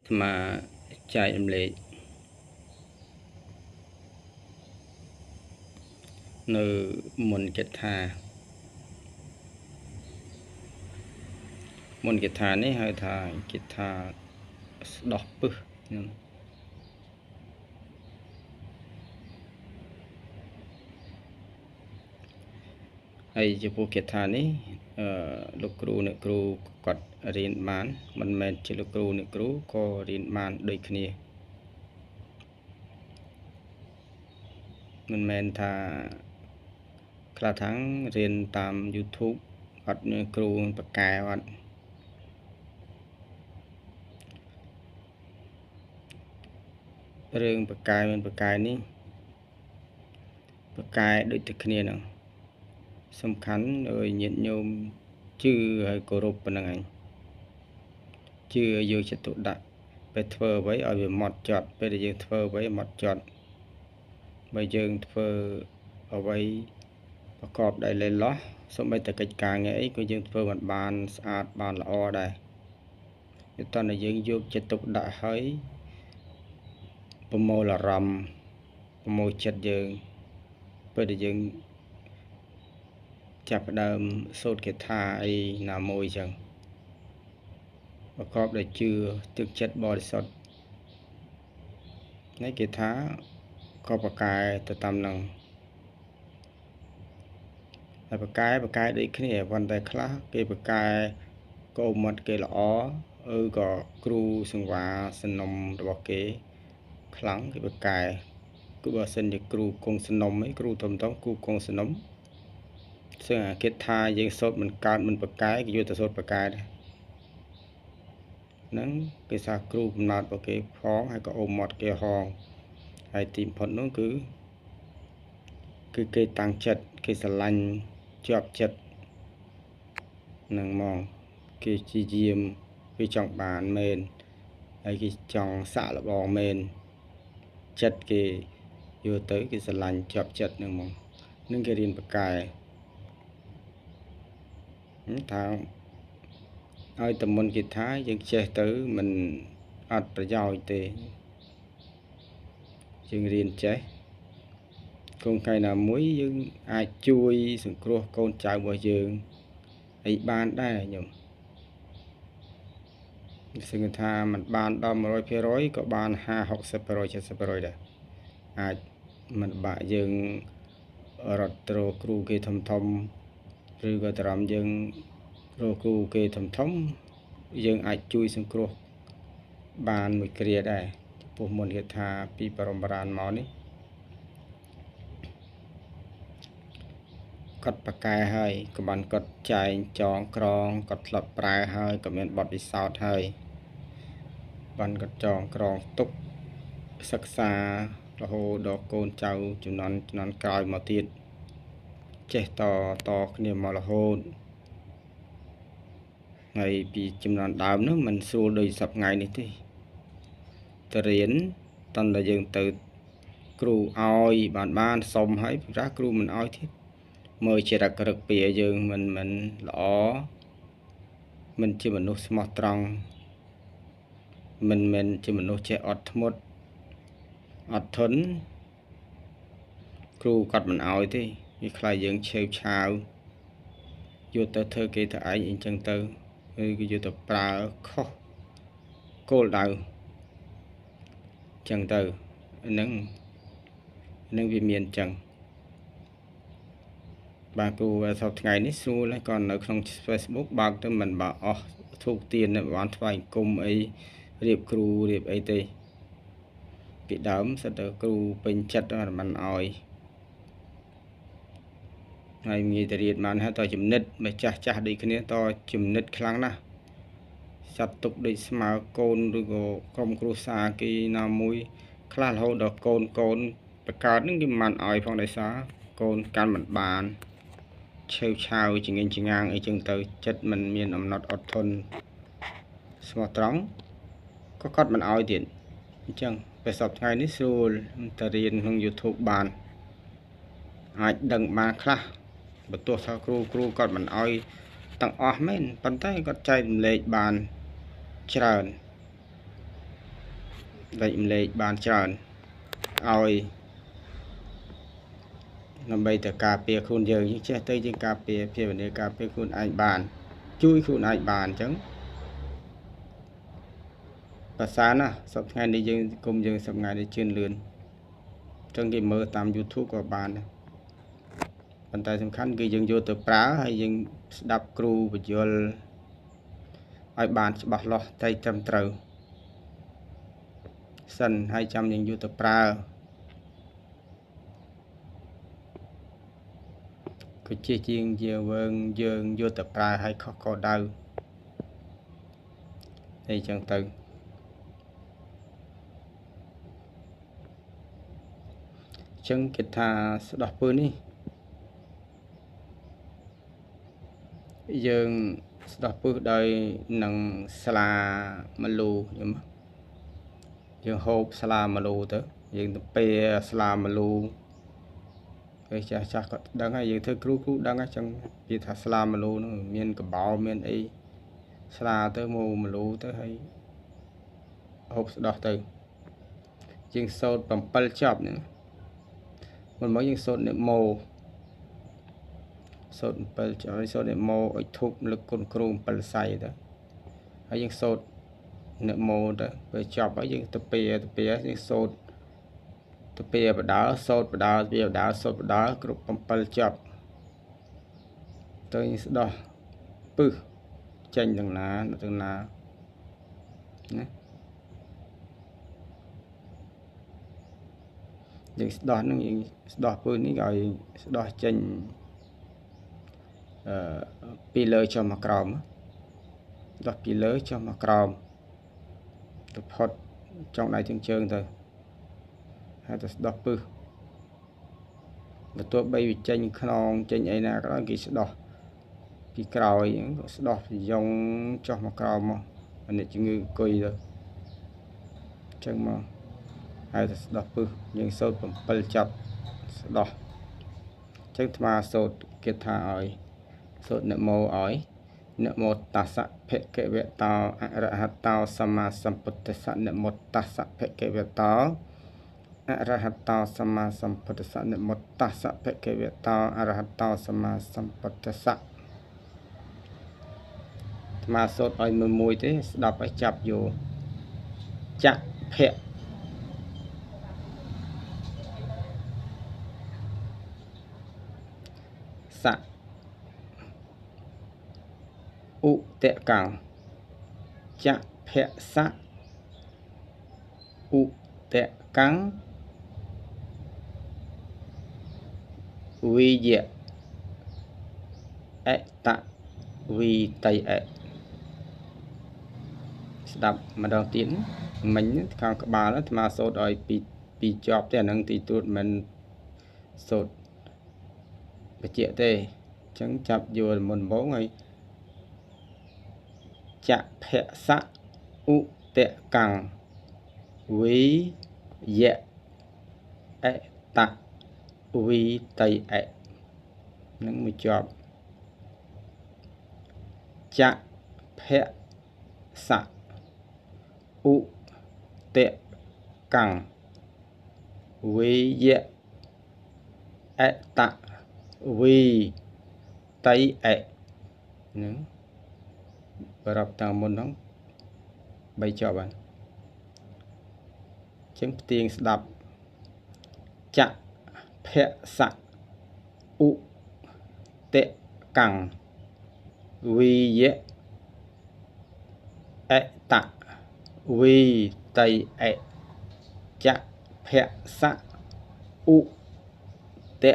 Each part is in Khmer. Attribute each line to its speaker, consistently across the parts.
Speaker 1: mà chạy em lệ nơi môn guitar này hơi thà guitar đọc bức hay cho bộ guitar này lúc cru quạt riêng bán mình men chỉ lúc cru có riêng bán đôi kia mình men thà cả tháng riêng tam YouTube hoặc cru bậc cài hoặc rừng bậc cài ní bậc cài đôi thực kia nào sầm khánh rồi nhiệt nhôm chư hay cổ rụp bên này chư vô chất tụ đạiไปធ្វើไว้ឲ្យវាหมดចត់ពេលដែលយើងធ្វើไว้หมดចត់បើយើងធ្វើអ្វីប្រកបដោយលេឡោះសូម្បីតែកិច្ចការងារអីក៏យើងធ្វើមិនបានស្អាតបានល្អដែរតែតើយើងយកចិត្តទុកដាក់ឲ្យប្រមូលអារម្មណ៍ប្រមូលចិត្តយើងពេលដែលយើងចាប់ផ្ដើមសូត្រគាថាអីណាមួយចឹងប្រកបដោយជឿទឹកចិត្តបរិសុទ្ធនៃគាថាក៏ប្រកែទៅតាមនឹងហើយប្រកែដូចគ្នាប៉ុន្តែខ្លះគេប្រកែក៏មាត់គេល្អក៏គ្រូសង្វាសនំរបស់គេខ្លាំងគេប្រកែគឺបើសិនជាគ្រូគង់សនំឯងគ្រូធំគ្រូគង់សនំซึ่งគាថាយើងសូត្រមិនកើតមិនប្រកែគេយកទៅសូត្រប្រកែដែរហ្នឹងគេថាគ្រូកំណត់របស់គេផងហើយក៏អូមាត់គេហងហើយទីបំផុតនោះគឺគេតាំងចិត្តគេស្រឡាញ់ជាប់ចិត្តនឹងមកគេជាយាមគេចង់បានមែនហើយគេចង់សាក់លបងមែនចិត្តគេយកទៅគេស្រឡាញ់ជាប់ចិត្តនឹងមកនឹងគេរៀនប្រកែថាឲ្យតមុនគេថាយើងចេះទៅមិនអត់ប្រយោជន៍ទេយើងរៀនចេះកូនថ្ងៃណាមួយយើងអាចជួយសង្គ្រោះកូនចៅរបស់យើងឲ្យបានដែរញោមซึ่งថាมันបានដល់ 100% ក៏បាន 50-60% 70% ដែរអាចមិនបាក់យើងរត់ទៅគ្រូគេធំឬក៏តារំយើងរកគ្រូគេធំយើងអាចជួយសង្គ្រោះបានមួយគ្រាដែរចំពោះមន្តគាថាពីបរមរានមកនេះគាត់ប្រកែហើយក៏បានគាត់ចែងចងក្រងគាត់ធ្លាប់ប្រើហើយក៏មានបទពិសោធន៍ហើយបានគាត់ចងក្រងទុកសិក្សារហូតដល់កូនចៅជំនាន់ក្រោយមកទៀតចេះតគ្នាមករហូតហើយពីចំនួនដើមនោះมันស្រួលដូចសប្ងៃនេះទេទៅរៀនតន្តែយើងទៅគ្រូឲ្យបានសុំឲ្យប្រាគ្រូមិនឲ្យទៀតមើលជារឹកពីយើងមិនល្អមិនជាមនុស្សស្មោះត្រង់មិនជាមនុស្សចេះអត់ធ្មត់អត់ធន់គ្រូគាត់មិនឲ្យទេវាខ្លាចយើងឆេវឆាវយកទៅធ្វើគេទៅឯងអីចឹងទៅគឺយកទៅប្រើខុសគោលដៅចឹងទៅនឹងវាមានចឹងបាទគ្រូសប្តាហ៍ថ្ងៃនេះស្រួលហើយក៏នៅក្នុង Facebook បើកទៅមិនបើអស់ធូបទៀននៅបានថ្វាយគុំអីរៀបគ្រូរៀបអីទេពីដើមសិតទៅគ្រូពេញចិត្តមិនអោយហើយងាយទៅរៀនបានហើយតចំណិតមកចាស់ដូចគ្នាតចំណិតខ្លាំងណាស់សត្វទុកដូចស្មើកូនឬក៏ក្រុមគ្រួសារគេណាមួយខ្លះរហូតដល់កូនបង្កើតនឹងគេមិនអោយផងដោយសារកូនកាន់មិនបានឆេវឆាវចងាងអីចឹងទៅចិត្តមិនមានអំណត់អត់ធន់ស្មោះត្រង់ក៏គាត់មិនអោយទៀតអញ្ចឹងពេលសប្តាហ៍ថ្ងៃនេះស្រួលទៅរៀនក្នុង YouTube បានអាចដឹងបានខ្លះបើទោះថាគ្រូគាត់មិនអោយទាំងអស់មែនប៉ុន្តែគាត់ចែករំលែកបានច្រើន លេចម្លែកបានច្រើនឲ្យដើម្បីតែការពារខ្លួនយើងចេះទៅជាការពារភាវនាការពារខ្លួនឯងបានជួយខ្លួនឯងបានអញ្ចឹងភាសាណាសប្តាហ៍ថ្ងៃនេះយើងគុំយើងសប្តាហ៍ថ្ងៃនេះជឿនលឿនអញ្ចឹងគេមើលតាម YouTube ក៏បានដែរប៉ុន្តែសំខាន់គឺយើងយកទៅប្រើហើយយើងស្ដាប់គ្រូបញ្យលឲ្យបានច្បាស់លាស់តែត្រឹមត្រូវសិនហើយចាំយើងយកទៅប្រើក៏ជាជាងយើងយកទៅប្រើឲ្យខុសខដៅអីចឹងទៅចឹងគេថាស្ដោះពើនេះយើងស្ដោះពឹសដោយនឹងស្លាម្លូយើងហូបស្លាម្លូទៅយើងទៅពេស្លាម្លូគេចាស់គាត់ដឹងហើយយើងធ្វើគ្រូដឹងហើយចឹងនិយាយថាស្លាម្លូនោះមានកបោមានអីស្លាទៅមកម្លូទៅហើយហូបស្ដោះទៅជាងសូត្រ7ចប់ហ្នឹងមុនមកយើងសូត្រនិមោសូត្រ7ចុយសូត្រនិមោឲ្យធុបលើកគុណគ្រូ7សៃទៅហើយយើងសូត្រនិមោទៅពេលចប់ហើយយើងទៅពេយើងសូត្រទៅពេបដាសូត្របដាវាបដាសូត្របដាគ្រប់7ចប់ទៅស្ដោះពឹសចេញទាំងណាណាយើងស្ដោះនឹងយើងស្ដោះពឹសនេះឲ្យស្ដោះចេញពីលើចុះមកក្រោមដោះពីលើចុះមកក្រោមទៅផុតចុងដៃជើងទៅហើយទៅស្ដោះពឹសបើទោះបីវាចេញខ្នងចេញអីណាក៏ដោយគេស្ដោះពីក្រោយក៏ស្ដោះពីយ៉ងចុះមកក្រោមមកអានេះជំងឺអង្គុយទៅអញ្ចឹងមកហើយទៅស្ដោះពឹសយើងសូត្រ7ចប់ស្ដោះអញ្ចឹងអាត្មាសូត្រគេថាឲ្យសូត្រនមោឲ្យនមោតស្សៈភគវតោអរហតោសម្មាសម្ពុទ្ធស្សៈនមោតស្សៈភគវតោអរហតោសម្មាសម្ពុទ្ធស្សៈនមោតស្សៈភគវតោអរហតោសម្មាសម្ពុទ្ធស្សៈអាត្មាសូត្រឲ្យមួយទេស្ដាប់ឲ្យចាប់យកចៈភៈសៈឧតកੰចៈភៈសៈឧតកੰវិយៈអតវិតយៈស្ដាប់ម្ដងទៀតមិញខាងក្បាលអាត្មាសូត្រឲ្យពីជាប់ទេអានឹងទីទួតមិនសូត្របជាទេអញ្ចឹងចាប់យល់មុនបងហើយចៈភៈសៈឧតកੰវិយៈអតវិតយៈនឹងមួយជាប់ចៈភៈសៈឧតកੰវិយៈអតវិតយៈនឹងបរាប់តាមមុនហ្នឹង3ចប់ហើយចឹងផ្ទៀងស្ដាប់ចៈភៈសៈឧតកੰវិយៈអតវិតយៈចៈភៈសៈឧត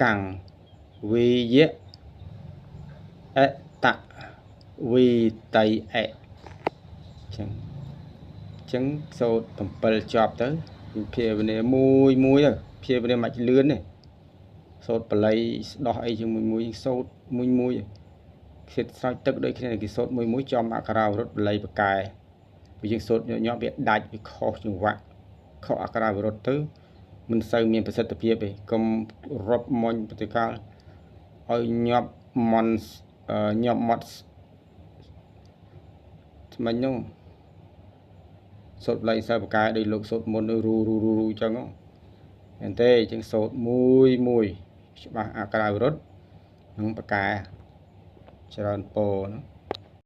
Speaker 1: កੰវិយៈអតវិតយៈចឹងសូត្រ7ចប់ទៅភាវនាមួយទៅភាវនាមិនលឿនទេសូត្របល័យស្ដោះអីជាមួយសូត្រមួយគិតស្រោចទឹកដូចគ្នាគេសូត្រមួយចំអក្សរាវិរុទ្ធបល័យបកែវាយើងសូត្រញក់វាដាច់វាខុសចង្វាក់ខុសអក្សរាវិរុទ្ធទៅមិនសូវមានប្រសិទ្ធភាពទេកុំរាប់មុនប្រតិកាលឲ្យញាប់មន់ញាប់មាត់ថ្មិញនោះ សូត្រលេងសិលបកាយដូចលោកសូត្រមុនរូចឹងមែនទេអញ្ចឹងសូត្រមួយច្បាស់អាក្រៅរត់នឹងបកាច្រើនពោណា